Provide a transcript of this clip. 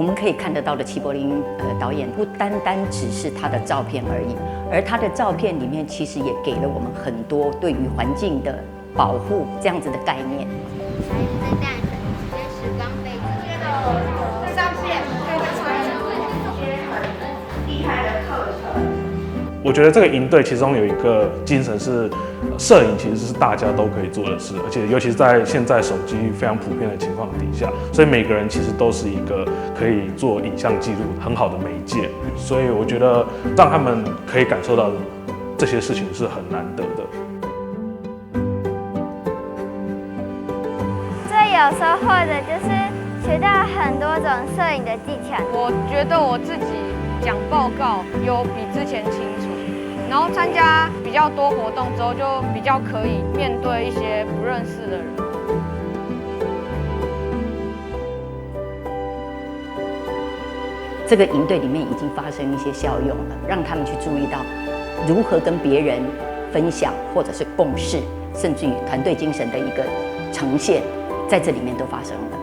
我们可以看得到的齐柏林导演，不单单只是他的照片而已，而他的照片里面其实也给了我们很多对于环境的保护这样子的概念。在淡水直接时光飞机上线，可以传承一些很厉害的课程。我觉得这个营队其中有一个精神是，摄影其实是大家都可以做的事，而且尤其是在现在手机非常普遍的情况底下，所以每个人其实都是一个可以做影像记录很好的媒介。所以我觉得让他们可以感受到这些事情是很难得的。最有收获的就是学到很多种摄影的技巧。我觉得我自己讲报告有比之前清楚，然后参加比较多活动之后，就比较可以面对一些不认识的人。这个营队里面已经发生一些效用了，让他们去注意到如何跟别人分享，或者是共事，甚至于团队精神的一个呈现，在这里面都发生了。